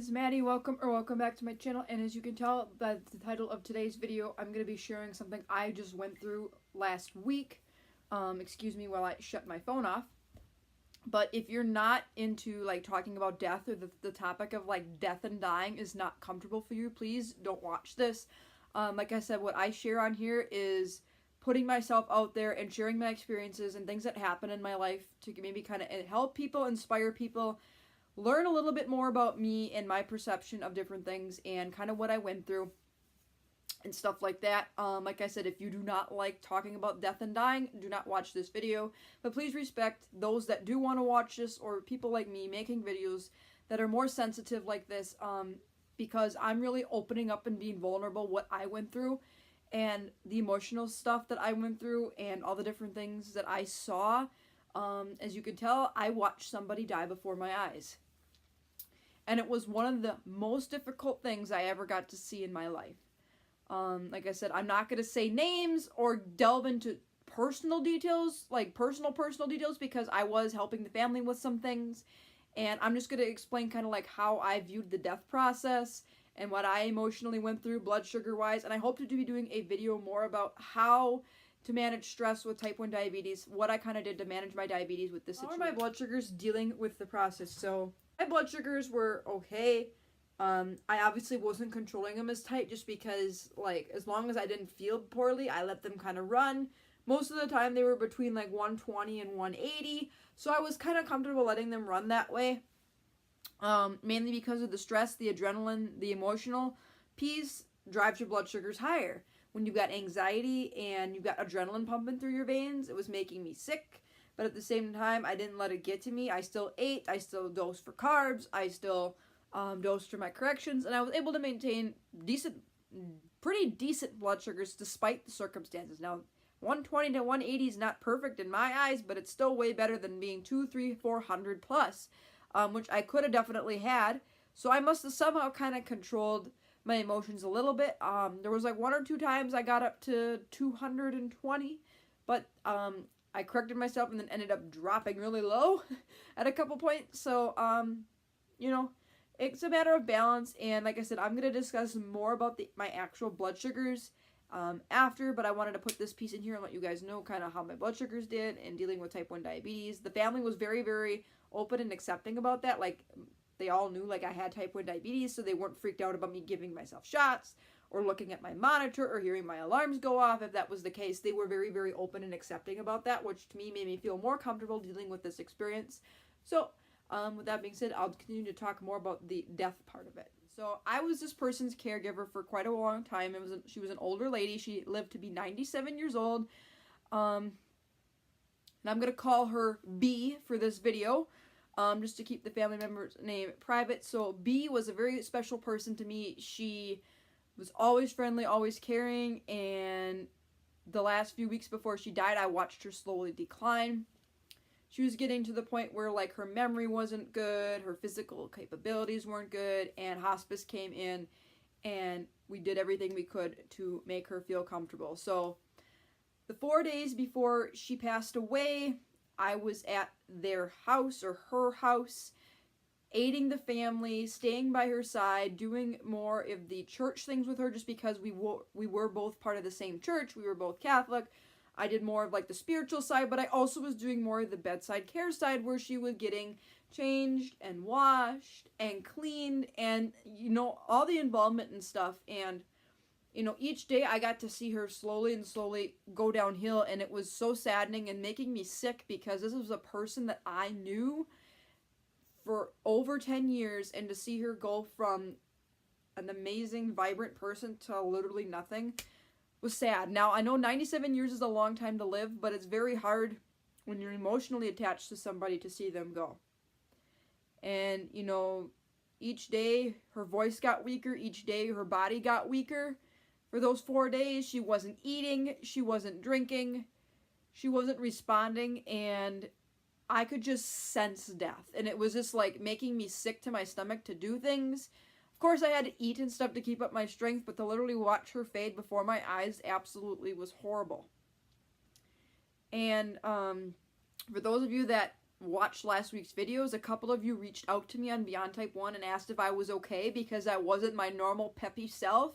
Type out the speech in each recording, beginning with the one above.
guys, Maddie, welcome back to my channel. And as you can tell by the title of today's video, I'm going to be sharing something I just went through last week. Excuse me while I shut my phone off. But if you're not into like talking about death, or the topic of like death and dying is not comfortable for you, please don't watch this. Like I said, what I share on here is putting myself out there and sharing my experiences and things that happen in my life to maybe kind of help people, inspire people, learn a little bit more about me and my perception of different things and kind of what I went through and stuff like that. Like I said, if you do not like talking about death and dying, do not watch this video. But please respect those that do want to watch this, or people like me making videos that are more sensitive like this, because I'm really opening up and being vulnerable what I went through and the emotional stuff that I went through and all the different things that I saw. As you can tell, I watched somebody die before my eyes. And it was one of the most difficult things I ever got to see in my life. Like I said, I'm not going to say names or delve into personal details, like personal details, because I was helping the family with some things. And I'm just going to explain kind of like how I viewed the death process and what I emotionally went through blood sugar wise. And I hope to be doing a video more about how to manage stress with type 1 diabetes, what I kind of did to manage my diabetes with this situation. How are my blood sugars dealing with the process? So my blood sugars were okay. I obviously wasn't controlling them as tight just because, like, as long as I didn't feel poorly, I let them kind of run. Most of the time they were between like 120 and 180, so I was kind of comfortable letting them run that way. Mainly because of the stress, the adrenaline, the emotional piece drives your blood sugars higher. When you've got anxiety and you've got adrenaline pumping through your veins, it was making me sick. But at the same time, I didn't let it get to me. I still ate. I still dosed for carbs. I still dosed for my corrections. And I was able to maintain pretty decent blood sugars despite the circumstances. Now, 120 to 180 is not perfect in my eyes, but it's still way better than being 200, 300, 400 plus, which I could have definitely had. So I must have somehow kind of controlled my emotions a little bit. There was like 1 or 2 times I got up to 220, but I corrected myself and then ended up dropping really low at a couple points. So, you know, it's a matter of balance. And like I said, I'm going to discuss more about my actual blood sugars after, but I wanted to put this piece in here and let you guys know kind of how my blood sugars did and dealing with type 1 diabetes. The family was very, very open and accepting about that. Like, they all knew like I had type 1 diabetes, so they weren't freaked out about me giving myself shots or looking at my monitor or hearing my alarms go off. If that was the case, they were very, very open and accepting about that, which to me made me feel more comfortable dealing with this experience. So with that being said, I'll continue to talk more about the death part of it. So I was this person's caregiver for quite a long time. She was an older lady. She lived to be 97 years old. And I'm going to call her B for this video. Just to keep the family member's name private. So B was a very special person to me. She was always friendly, always caring, and the last few weeks before she died, I watched her slowly decline. She was getting to the point where like her memory wasn't good, her physical capabilities weren't good, and hospice came in, and we did everything we could to make her feel comfortable. So the 4 days before she passed away, I was at their house or her house, aiding the family, staying by her side, doing more of the church things with her just because we were both part of the same church. We were both Catholic. I did more of like the spiritual side, but I also was doing more of the bedside care side where she was getting changed and washed and cleaned and, you know, all the involvement and stuff. And you know, each day I got to see her slowly go downhill, and it was so saddening and making me sick because this was a person that I knew for over 10 years, and to see her go from an amazing, vibrant person to literally nothing was sad. Now, I know 97 years is a long time to live, but it's very hard when you're emotionally attached to somebody to see them go. And, you know, each day her voice got weaker, each day her body got weaker. For those 4 days, she wasn't eating, she wasn't drinking, she wasn't responding, and I could just sense death. And it was just like making me sick to my stomach to do things. Of course, I had to eat and stuff to keep up my strength, but to literally watch her fade before my eyes absolutely was horrible. And for those of you that watched last week's videos, a couple of you reached out to me on Beyond Type 1 and asked if I was okay because I wasn't my normal peppy self.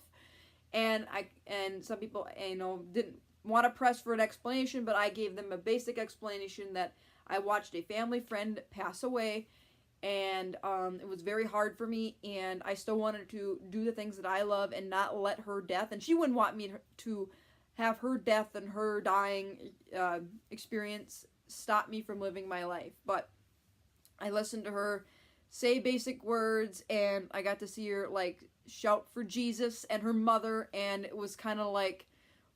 And some people, didn't want to press for an explanation, but I gave them a basic explanation that I watched a family friend pass away, and it was very hard for me, and I still wanted to do the things that I love and not let her death, and she wouldn't want me to have her death and her dying experience stop me from living my life. But I listened to her say basic words, and I got to see her like shout for Jesus and her mother, and it was kind of like,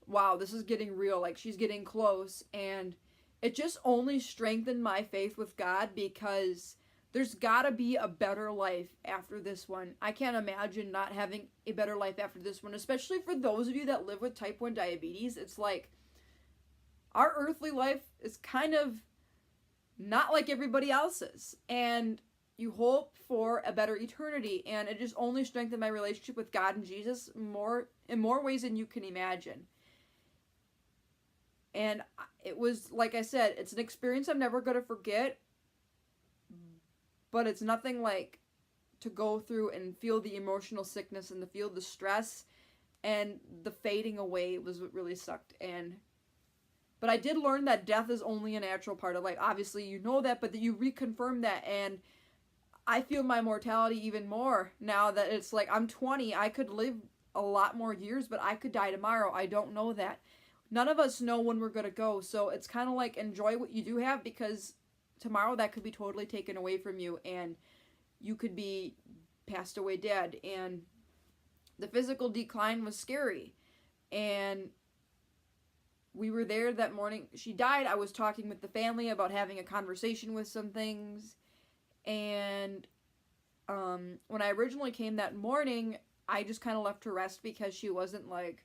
wow, this is getting real, like she's getting close. And it just only strengthened my faith with God, because there's gotta be a better life after this one. I can't imagine not having a better life after this one, especially for those of you that live with type 1 diabetes. It's like, our earthly life is kind of not like everybody else's, and you hope for a better eternity, and it just only strengthened my relationship with God and Jesus in more ways than you can imagine. And it was, like I said, it's an experience I'm never going to forget, but it's nothing like to go through and feel the emotional sickness and to feel the stress and the fading away was what really sucked. But I did learn that death is only a natural part of life. Obviously, you know that, but that you reconfirm that, and I feel my mortality even more now that it's like, I'm 20, I could live a lot more years, but I could die tomorrow. I don't know that. None of us know when we're going to go, so it's kind of like, enjoy what you do have, because tomorrow that could be totally taken away from you, and you could be passed away dead. And the physical decline was scary, and we were there that morning she died. I was talking with the family about having a conversation with some things, and when I originally came that morning, I just kind of left her rest, because she wasn't like,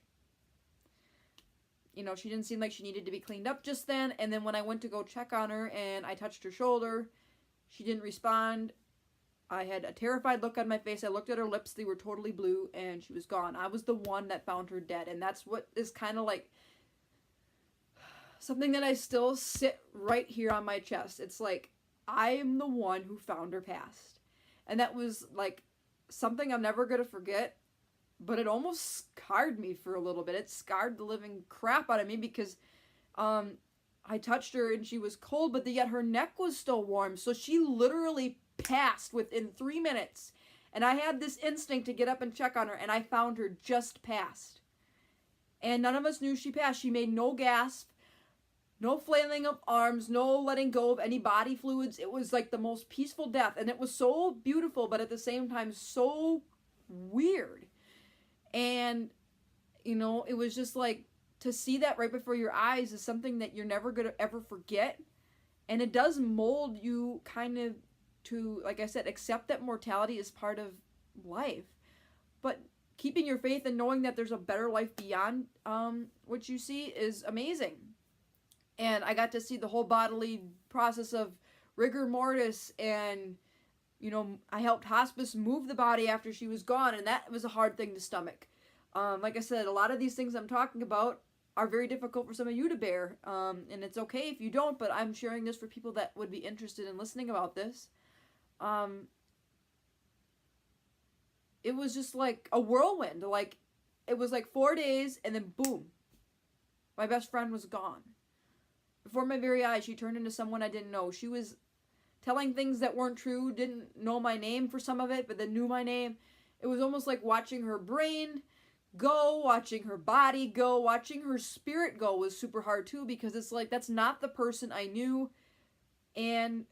she didn't seem like she needed to be cleaned up just then. And then when I went to go check on her and I touched her shoulder, she didn't respond. I had a terrified look on my face. I looked at her lips. They were totally blue, and she was gone. I was the one that found her dead. And that's what is kind of like something that I still sit right here on my chest. It's like, I am the one who found her passed. And that was like something I'm never going to forget. But it almost scarred me for a little bit. It scarred the living crap out of me, because I touched her and she was cold, but yet her neck was still warm. So she literally passed within 3 minutes. And I had this instinct to get up and check on her, and I found her just passed. And none of us knew she passed. She made no gasp, no flailing of arms, no letting go of any body fluids. It was like the most peaceful death. And it was so beautiful, but at the same time so weird. And, it was just like, to see that right before your eyes is something that you're never going to ever forget. And it does mold you kind of to, like I said, accept that mortality is part of life. But keeping your faith and knowing that there's a better life beyond what you see is amazing. And I got to see the whole bodily process of rigor mortis, and I helped hospice move the body after she was gone, and that was a hard thing to stomach. Like I said, a lot of these things I'm talking about are very difficult for some of you to bear, and it's okay if you don't, but I'm sharing this for people that would be interested in listening about this. It was just like a whirlwind. Like, it was like 4 days, and then boom, my best friend was gone. Before my very eyes, she turned into someone I didn't know. She was telling things that weren't true, didn't know my name for some of it, but then knew my name. It was almost like watching her brain go, watching her body go, watching her spirit go was super hard too, because it's like, that's not the person I knew. And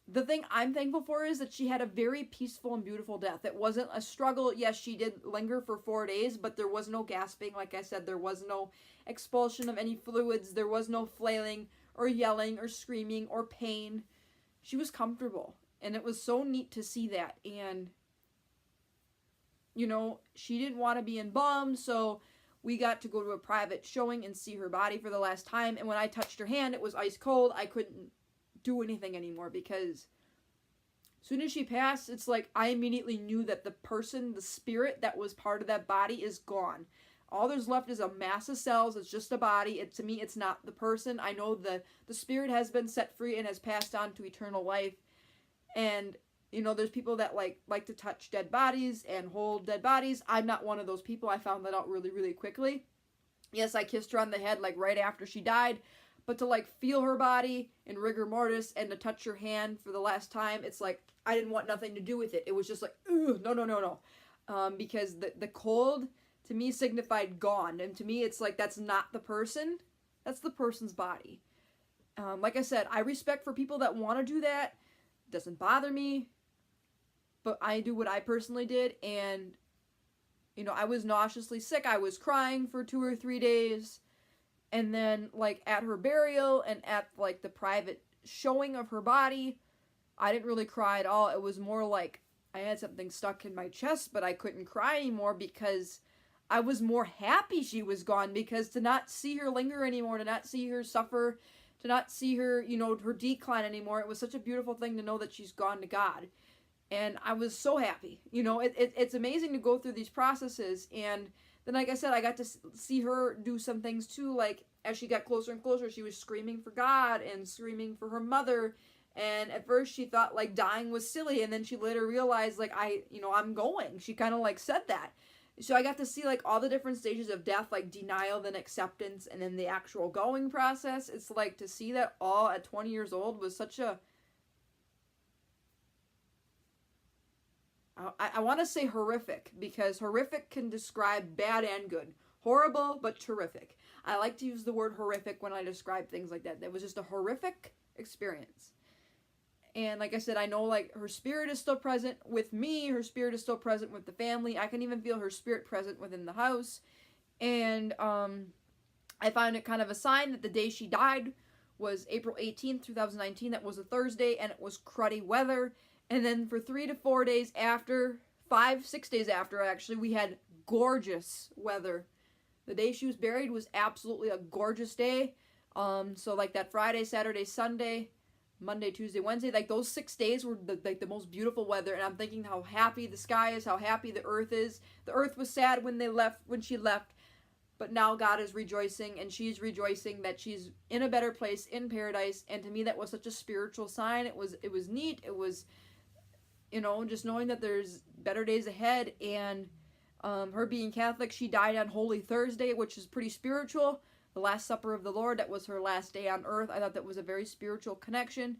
the thing I'm thankful for is that she had a very peaceful and beautiful death. It wasn't a struggle. Yes, she did linger for 4 days, but there was no gasping. Like I said, there was no expulsion of any fluids. There was no flailing or yelling or screaming or pain. She was comfortable, and it was so neat to see that. And she didn't want to be embalmed, so we got to go to a private showing and see her body for the last time. And when I touched her hand, it was ice cold. I couldn't do anything anymore, because as soon as she passed, it's like I immediately knew that the person, the spirit that was part of that body is gone. All there's left is a mass of cells. It's just a body. To me, it's not the person. I know the spirit has been set free and has passed on to eternal life. And, you know, there's people that like to touch dead bodies and hold dead bodies. I'm not one of those people. I found that out really, really quickly. Yes, I kissed her on the head, like, right after she died. But to, like, feel her body in rigor mortis and to touch her hand for the last time, it's like, I didn't want nothing to do with it. It was just like, ugh, no. Because the cold, to me, signified gone. And to me, it's like, that's not the person. That's the person's body. Like I said, I respect for people that want to do that. It doesn't bother me. But I do what I personally did. And, you know, I was nauseously sick. I was crying for 2 or 3 days. And then, like, at her burial and at, like, the private showing of her body, I didn't really cry at all. It was more like I had something stuck in my chest, but I couldn't cry anymore because I was more happy she was gone. Because to not see her linger anymore, to not see her suffer, to not see her, you know, her decline anymore, it was such a beautiful thing to know that she's gone to God. And I was so happy. You know, it's amazing to go through these processes. And then, like I said, I got to see her do some things too. Like, as she got closer and closer, she was screaming for God and screaming for her mother. And at first she thought, like, dying was silly. And then she later realized, like, I'm going. She kind of, like, said that. So I got to see, like, all the different stages of death, like denial, then acceptance, and then the actual going process. It's like, to see that all at 20 years old was such a... I want to say horrific, because horrific can describe bad and good. Horrible, but terrific. I like to use the word horrific when I describe things like that. It was just a horrific experience. And like I said, I know, like, her spirit is still present with me. Her spirit is still present with the family. I can even feel her spirit present within the house. And I find it kind of a sign that the day she died was April 18th, 2019. That was a Thursday, and it was cruddy weather. And then for 3 to 4 days after, 6 days after, actually, we had gorgeous weather. The day she was buried was absolutely a gorgeous day. So, like, that Friday, Saturday, Sunday, Monday, Tuesday, Wednesday, like, those 6 days were, the most beautiful weather. And I'm thinking how happy the sky is, how happy the earth is. The earth was sad when she left. But now God is rejoicing, and she's rejoicing that she's in a better place, in paradise. And to me, that was such a spiritual sign. It was neat. It was... You know, just knowing that there's better days ahead. And her being Catholic, she died on Holy Thursday, which is pretty spiritual. The Last Supper of the Lord, that was her last day on earth. I thought that was a very spiritual connection.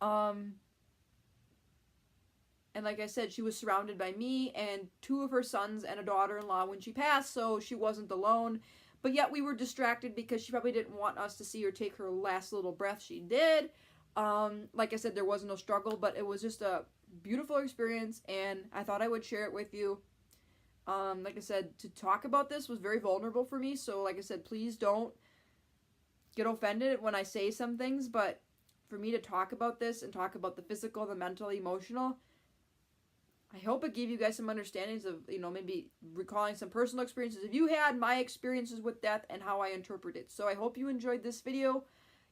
And like I said, she was surrounded by me and 2 of her sons and a daughter-in-law when she passed, so she wasn't alone. But yet we were distracted because she probably didn't want us to see her take her last little breath. She did. Like I said, there was no struggle, but it was just a beautiful experience, and I thought I would share it with you. Like I said, to talk about this was very vulnerable for me, so like I said, please don't get offended when I say some things, but for me to talk about this and talk about the physical, the mental, emotional, I hope it gave you guys some understandings of, you know, maybe recalling some personal experiences if you had, my experiences with death, and how I interpret it. So I hope you enjoyed this video.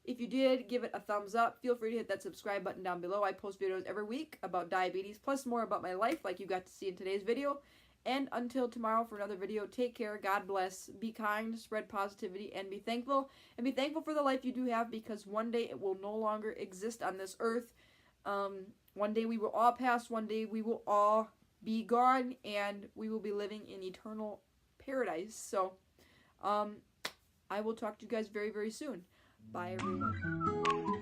If you did, give it a thumbs up. Feel free to hit that subscribe button down below. I post videos every week about diabetes, plus more about my life, like you got to see in today's video. And until tomorrow for another video, take care, God bless, be kind, spread positivity, and be thankful. And be thankful for the life you do have, because one day it will no longer exist on this earth. One day we will all pass, one day we will all be gone, and we will be living in eternal paradise. So, I will talk to you guys very, very soon. Bye, everyone.